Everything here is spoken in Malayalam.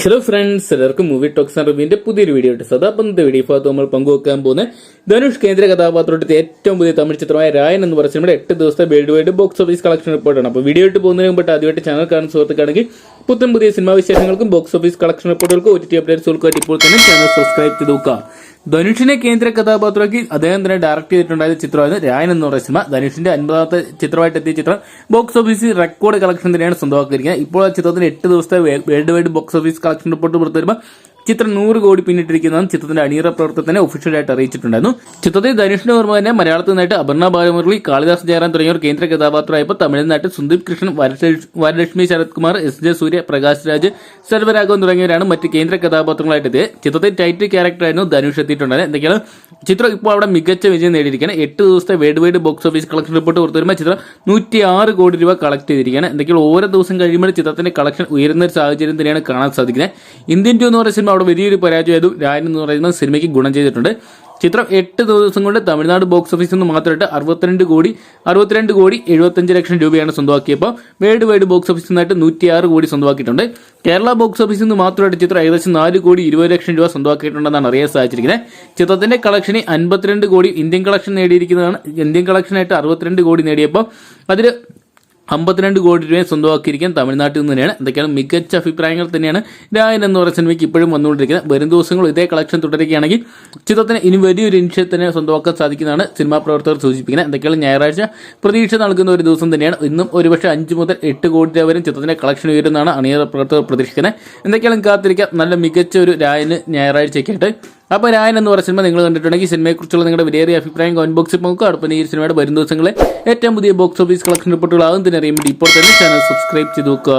ഹലോ ഫ്രണ്ട്സ്, എല്ലാവർക്കും മൂവി ടോക്സ് ആൻഡ് റിവ്യൂവിന്റെ പുതിയൊരു വീഡിയോ ഇട്ട് സദാപന്ത് വീഡിയോ ഭാഗത്ത് നമ്മൾ പങ്കുവെക്കാൻ പോകുന്നത് ധനുഷ് കേന്ദ്ര കഥാപാത്രത്തിന്റെ ഏറ്റവും പുതിയ തമിഴ് ചിത്രമായ രായൻ എന്ന് പറഞ്ഞ സിനിമയുടെ 8 ദിവസത്തെ world wide box office collection റിപ്പോർട്ടാണ്. അപ്പോൾ വീഡിയോ ഇട്ട് പോകുന്നതിന് മുമ്പ് ആദ്യമായിട്ട് ചാനൽ കാണുന്ന സുഹൃത്തുക്കാണെങ്കിൽ പുത്തൻ പുതിയ സിനിമാ വിശേഷങ്ങൾക്കും ബോക്സ് ഓഫീസ് കളക്ഷൻ റിപ്പോർട്ടുകൾക്കും OTT അപ്ഡേറ്റ്സുകൾക്കും ഇപ്പോൾ തന്നെ ചാനൽ സബ്സ്ക്രൈബ് ചെയ്ത് നോക്കുക. ധനുഷിനെ കേന്ദ്ര കഥാപാത്രമാക്കി അദ്ദേഹം തന്നെ ഡയറക്ട് ചെയ്തിട്ടുണ്ടായ ചിത്രമായിരുന്നു രായൻ എന്ന് പറയുന്ന സിനിമ. ധനുഷിന്റെ 50ാമത്തെ ചിത്രമായിട്ട് എത്തിയ ചിത്രം ബോക്സ് ഓഫീസിൽ റെക്കോർഡ് കളക്ഷൻ തന്നെയാണ് സ്വന്തമാക്കിയിരിക്കുന്നത്. ഇപ്പോൾ ആ ചിത്രത്തിന് 8 ദിവസത്തെ world wide box office collection report പുറത്തു വരുമ്പോൾ ചിത്രം 100 കോടി പിന്നിട്ടിരിക്കുന്നതും ചിത്രത്തിന്റെ അണിയറ പ്രവർത്തനത്തിനെ ഒഫീഷ്യലായിട്ട് അറിയിച്ചിട്ടുണ്ടായിരുന്നു. ചിത്രത്തിൽ ധനുഷിന്റെ ഓർമ്മ തന്നെ മലയാളത്തിൽ നിന്നായിട്ട് അപർണ ബാലമുരളി, കാളിദാസ് ജയറാം തുടങ്ങിയവർ കേന്ദ്ര കഥാപാത്രമായപ്പോൾ തമിഴ്നാട്ടിൽ സുന്ദീപ് കൃഷ്ണൻ, വരലക്ഷ്മി ശരത് കുമാർ, SJ സൂര്യ, പ്രകാശ് രാജ്, സർവരാഘവൻ തുടങ്ങിയവരാണ് മറ്റ് കേന്ദ്ര കഥാപാത്രങ്ങളായിട്ട് എത്തിയത്. ചിത്രത്തിൽ ടൈറ്റിൽ ക്യാരക്ടറായിരുന്നു ധനുഷ് എത്തിയിട്ടുണ്ടായത്. എന്തൊക്കെയാണ് ചിത്രം ഇപ്പോൾ അവിടെ മികച്ച വിജയം നേടിയിരിക്കുകയാണ്. 8 ദിവസത്തെ world wide box office collection report പുറത്തു വരുമ്പോൾ ചിത്രം 106 കോടി രൂപ കളക്ട് ചെയ്തിരിക്കുകയാണ്. എന്തൊക്കെയാണ് ഓരോ ദിവസം കഴിയുമ്പോൾ ചിത്രത്തിന്റെ കളക്ഷൻ ഉയരുന്ന ഒരു സാഹചര്യം തന്നെയാണ് കാണാൻ സാധിക്കുന്നത്. ഇന്ത്യൻ 2 എന്ന് പറയുന്ന സിനിമ അവിടെ വലിയൊരു പരാജയമായതു രായൻ എന്ന് പറയുന്ന സിനിമയ്ക്ക് ഗുണം ചെയ്തിട്ടുണ്ട്. ചിത്രം 8 ദിവസം കൊണ്ട് തമിഴ്നാട് ബോക്സ് ഓഫീസിൽ നിന്ന് മാത്രമായിട്ട് 62 കോടി 75 ലക്ഷം രൂപയാണ് സ്വന്തമാക്കിയപ്പോൾ വേൾഡ് വൈഡ് ബോക്സ് ഓഫീസിൽ നിന്നായിട്ട് 106 കോടി സ്വന്തമാക്കിയിട്ടുണ്ട്. കേരള ബോക്സ് ഓഫീസിൽ നിന്ന് മാത്രമായിട്ട് ചിത്രം ഏകദേശം 4 കോടി 20 ലക്ഷം രൂപ സ്വന്തമാക്കിയിട്ടുണ്ടെന്നാണ് അറിയാൻ സാധിച്ചിരിക്കുന്നത്. ചിത്രത്തിന്റെ കളക്ഷന് 52 കോടി ഇന്ത്യൻ കളക്ഷൻ നേടിയിരിക്കുന്നതാണ്. ഇന്ത്യൻ കളക്ഷനായിട്ട് 62 കോടി നേടിയപ്പോൾ അതിൽ 52 കോടി രൂപയെ സ്വന്തമാക്കിയിരിക്കാൻ തമിഴ്നാട്ടിൽ നിന്ന് തന്നെയാണ്. എന്തൊക്കെയാണ് മികച്ച അഭിപ്രായങ്ങൾ തന്നെയാണ് രായൻ എന്ന് പറയുന്ന സിനിമയ്ക്ക് ഇപ്പോഴും വന്നുകൊണ്ടിരിക്കുന്നത്. വരും ദിവസങ്ങൾ ഇതേ കളക്ഷൻ തുടരുകയാണെങ്കിൽ ചിത്രത്തിന് ഇനി വലിയൊരു ഇനിഷ്യം തന്നെ സ്വന്തമാക്കാൻ സാധിക്കുന്നതാണ് സിനിമാ പ്രവർത്തകർ സൂചിപ്പിക്കുന്നത്. എന്തൊക്കെയാണ് ഞായറാഴ്ച പ്രതീക്ഷ നൽകുന്ന ഒരു ദിവസം തന്നെയാണ്. ഇന്നും ഒരുപക്ഷെ 5 മുതൽ 8 കോടി രൂപ വരെ ചിത്രത്തിന്റെ കളക്ഷൻ ഉയരുന്നതാണ് അണിയറ പ്രവർത്തകർ പ്രതീക്ഷിക്കുന്നത്. എന്തൊക്കെയാണ് കാത്തിരിക്കാം നല്ല മികച്ച ഒരു രായന് ഞായറാഴ്ചയ്ക്കായിട്ട്. അപ്പോൾ രായൻ എന്ന് പറയുന്ന സിനിമ നിങ്ങൾ കണ്ടിട്ടുണ്ടെങ്കിൽ സിനിമയെക്കുറിച്ചുള്ള നിങ്ങളുടെ വിലയേറിയ അഭിപ്രായം കമന്റ് ബോക്സിൽ നോക്കുക. അടുത്ത ഈ സിനിമയുടെ വരും ദിവസങ്ങളെ ഏറ്റവും പുതിയ ബോക്സ് ഓഫീസ് കളക്ഷൻ റിപ്പോർട്ടുകൾ ആകും തന്നെ അറിയാൻ വേണ്ടി ഇപ്പോൾ തന്നെ ചാനൽ സബ്സ്ക്രൈബ് ചെയ്ത് നോക്കുക.